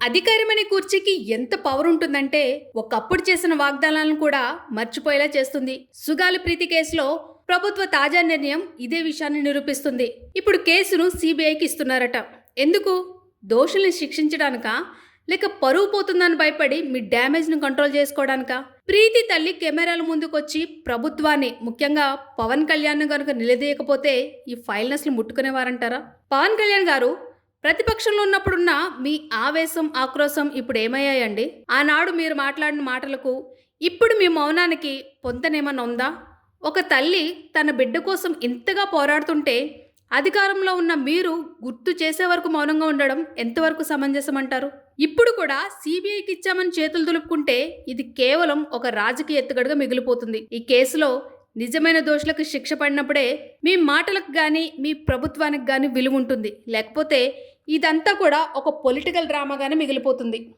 అధికారమనే కుర్చీకి ఎంత పవర్ ఉంటుందంటే ఒకప్పుడు చేసిన వాగ్దానాలను కూడా మర్చిపోయేలా చేస్తుంది. సుగాలి ప్రీతి కేసులో ప్రభుత్వ తాజా నిర్ణయం ఇదే విషయాన్ని నిరూపిస్తుంది. ఇప్పుడు కేసును సిబిఐకి ఇస్తున్నారట. ఎందుకు? దోషుల్ని శిక్షించడానికా, లేక పరువు పోతుందని భయపడి మీ డ్యామేజ్ను కంట్రోల్ చేసుకోవడానికా? ప్రీతి తల్లి కెమెరాల ముందుకొచ్చి ప్రభుత్వాన్ని, ముఖ్యంగా పవన్ కళ్యాణ్ కనుక నిలదీయకపోతే ఈ ఫైల్నెస్లు ముట్టుకునేవారంటారా? పవన్ కళ్యాణ్ గారు ప్రతిపక్షంలో ఉన్నప్పుడున్న మీ ఆవేశం, ఆక్రోశం ఇప్పుడు ఏమయ్యాయండి? ఆనాడు మీరు మాట్లాడిన మాటలకు ఇప్పుడు మీ మౌనానికి పొంతనేమన్నా ఉందా? ఒక తల్లి తన బిడ్డ కోసం ఇంతగా పోరాడుతుంటే అధికారంలో ఉన్న మీరు గుర్తు చేసే వరకు మౌనంగా ఉండడం ఎంతవరకు సమంజసం అంటారు? ఇప్పుడు కూడా సిబిఐకి ఇచ్చామని చేతులు దులుపుకుంటే ఇది కేవలం ఒక రాజకీయ ఎత్తుగడగా మిగిలిపోతుంది. ఈ కేసులో నిజమైన దోషులకు శిక్ష పడినప్పుడే మీ మాటలకు కానీ మీ ప్రభుత్వానికి కానీ విలువ ఉంటుంది. లేకపోతే ఇదంతా కూడా ఒక పొలిటికల్ డ్రామాగానే మిగిలిపోతుంది.